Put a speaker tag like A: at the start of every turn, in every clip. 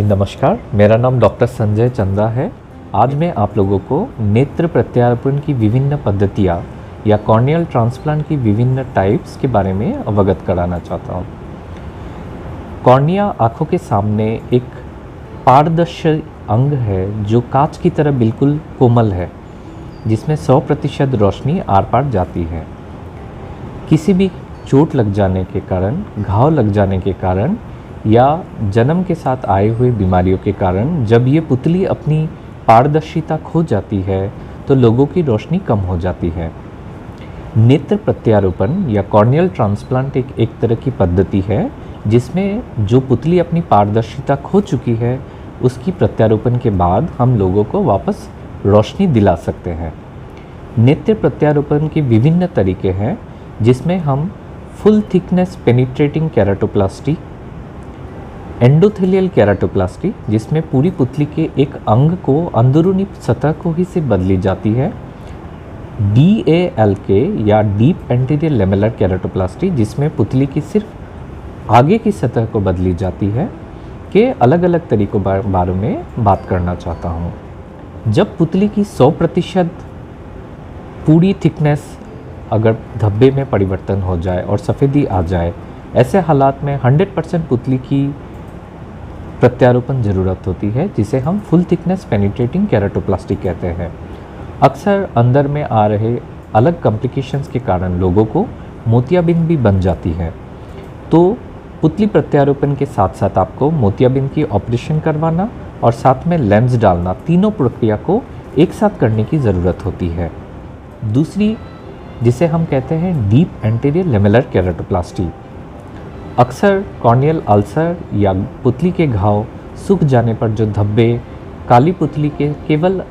A: नमस्कार, मेरा नाम डॉक्टर संजय चंदा है। आज मैं आप लोगों को नेत्र प्रत्यारोपण की विभिन्न पद्धतियाँ या कॉर्नियल ट्रांसप्लांट की विभिन्न टाइप्स के बारे में अवगत कराना चाहता हूँ। कॉर्निया आँखों के सामने एक पारदर्शी अंग है जो कांच की तरह बिल्कुल कोमल है, जिसमें 100% रोशनी आर पार जाती है। किसी भी चोट लग जाने के कारण, घाव लग जाने के कारण या जन्म के साथ आए हुए बीमारियों के कारण जब ये पुतली अपनी पारदर्शिता खो जाती है तो लोगों की रोशनी कम हो जाती है। नेत्र प्रत्यारोपण या कॉर्नियल ट्रांसप्लांट एक तरह की पद्धति है जिसमें जो पुतली अपनी पारदर्शिता खो चुकी है उसकी प्रत्यारोपण के बाद हम लोगों को वापस रोशनी दिला सकते हैं। नेत्र प्रत्यारोपण के विभिन्न तरीके हैं जिसमें हम full thickness penetrating keratoplasty, endothelial keratoplasty जिसमें पूरी पुतली के एक अंग को अंदरूनी सतह को ही से बदली जाती है, DALK या डीप एंटीरियर लेमेलर केराटोप्लास्टी जिसमें पुतली की सिर्फ आगे की सतह को बदली जाती है, के अलग अलग तरीकों बारे में बात करना चाहता हूँ। जब पुतली की 100% पूरी थिकनेस अगर धब्बे में परिवर्तन हो जाए और सफ़ेदी आ जाए, ऐसे हालात में 100% पुतली की प्रत्यारोपण ज़रूरत होती है जिसे हम फुल थिकनेस पेनिट्रेटिंग केराटोप्लास्टी कहते हैं। अक्सर अंदर में आ रहे अलग कॉम्प्लिकेशंस के कारण लोगों को मोतियाबिंद भी बन जाती है, तो पुतली प्रत्यारोपण के साथ साथ आपको मोतियाबिंद की ऑपरेशन करवाना और साथ में लेंस डालना, तीनों प्रक्रिया को एक साथ करने की ज़रूरत होती है। दूसरी जिसे हम कहते हैं डीप एंटीरियर लेमेलर केराटोप्लास्टी, अक्सर कॉर्नियल अल्सर या पुतली के घाव सूख जाने पर जो धब्बे काली पुतली के केवल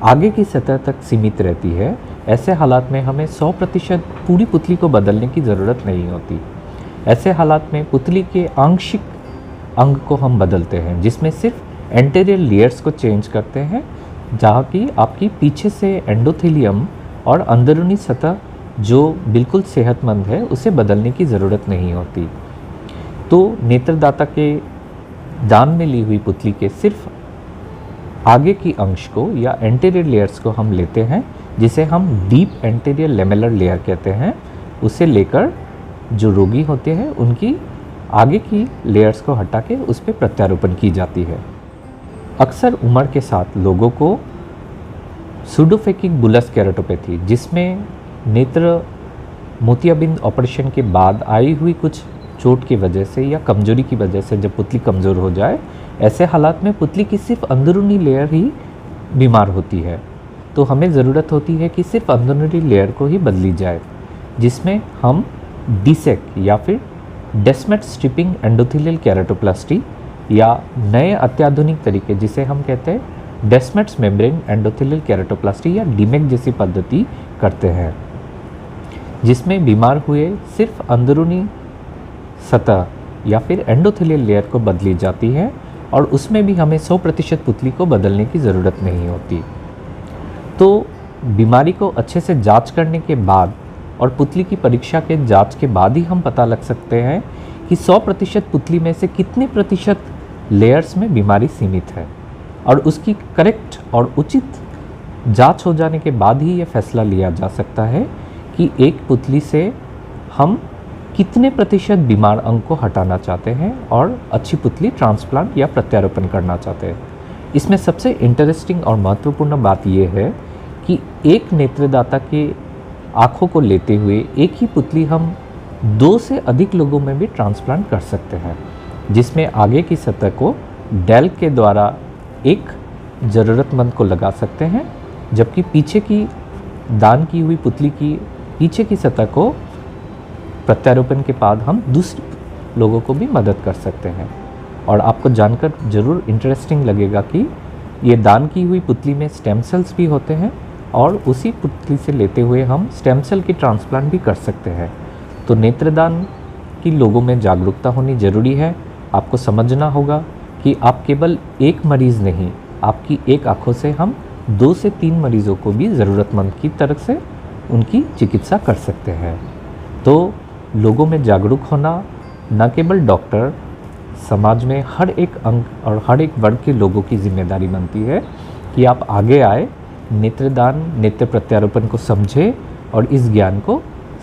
A: आगे की सतह तक सीमित रहती है, ऐसे हालात में हमें 100% पूरी पुतली को बदलने की ज़रूरत नहीं होती। ऐसे हालात में पुतली के आंशिक अंग को हम बदलते हैं जिसमें सिर्फ एंटीरियर लेयर्स को चेंज करते हैं, जहाँ की आपकी पीछे से एंडोथेलियम और अंदरूनी सतह जो बिल्कुल सेहतमंद है उसे बदलने की ज़रूरत नहीं होती। तो नेत्रदाता के दान में ली हुई पुतली के सिर्फ आगे की अंश को या एंटीरियर लेयर्स को हम लेते हैं, जिसे हम डीप एंटीरियर लेमेलर लेयर कहते हैं। उसे लेकर जो रोगी होते हैं उनकी आगे की लेयर्स को हटा के उस पर प्रत्यारोपण की जाती है। अक्सर उम्र के साथ लोगों को सूडोफेकिक बुलस केराटोपैथी, जिसमें नेत्र मोतियाबिंद ऑपरेशन के बाद आई हुई कुछ चोट की वजह से या कमजोरी की वजह से जब पुतली कमज़ोर हो जाए, ऐसे हालात में पुतली की सिर्फ अंदरूनी लेयर ही बीमार होती है, तो हमें ज़रूरत होती है कि सिर्फ अंदरूनी लेयर को ही बदली जाए, जिसमें हम डीसेक या फिर डेस्मेट स्ट्रिपिंग एंडोथेलियल केराटोप्लास्टी या नए अत्याधुनिक तरीके जिसे हम कहते हैं डेस्मेट्स मेम्ब्रेन एंडोथेलियल केराटोप्लास्टी या डीमेक जैसी पद्धति करते हैं, जिसमें बीमार हुए सिर्फ अंदरूनी सतह या फिर एंडोथेलियल लेयर को बदली जाती है और उसमें भी हमें 100% पुतली को बदलने की ज़रूरत नहीं होती। तो बीमारी को अच्छे से जांच करने के बाद और पुतली की परीक्षा के जांच के बाद ही हम पता लग सकते हैं कि 100% पुतली में से कितने प्रतिशत लेयर्स में बीमारी सीमित है, और उसकी करेक्ट और उचित जांच हो जाने के बाद ही ये फैसला लिया जा सकता है कि एक पुतली से हम कितने प्रतिशत बीमार अंग को हटाना चाहते हैं और अच्छी पुतली ट्रांसप्लांट या प्रत्यारोपण करना चाहते हैं। इसमें सबसे इंटरेस्टिंग और महत्वपूर्ण बात यह है कि एक नेत्रदाता के आँखों को लेते हुए एक ही पुतली हम 2 से अधिक लोगों में भी ट्रांसप्लांट कर सकते हैं, जिसमें आगे की सतह को डेल के द्वारा एक ज़रूरतमंद को लगा सकते हैं, जबकि पीछे की दान की हुई पुतली की पीछे की सतह को प्रत्यारोपण के बाद हम दूसरे लोगों को भी मदद कर सकते हैं। और आपको जानकर ज़रूर इंटरेस्टिंग लगेगा कि ये दान की हुई पुतली में स्टेम सेल्स भी होते हैं और उसी पुतली से लेते हुए हम स्टेम सेल की ट्रांसप्लांट भी कर सकते हैं। तो नेत्रदान की लोगों में जागरूकता होनी ज़रूरी है। आपको समझना होगा कि आप केवल एक मरीज़ नहीं, आपकी एक आँखों से हम 2 से 3 मरीज़ों को भी ज़रूरतमंद की तरफ से उनकी चिकित्सा कर सकते हैं। तो लोगों में जागरूक होना न केवल डॉक्टर, समाज में हर एक अंग और हर एक वर्ग के लोगों की जिम्मेदारी बनती है कि आप आगे आए, नेत्रदान, नेत्र प्रत्यारोपण को समझें और इस ज्ञान को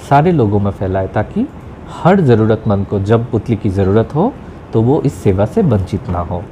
A: सारे लोगों में फैलाएं, ताकि हर ज़रूरतमंद को जब पुतली की ज़रूरत हो तो वो इस सेवा से वंचित ना हो।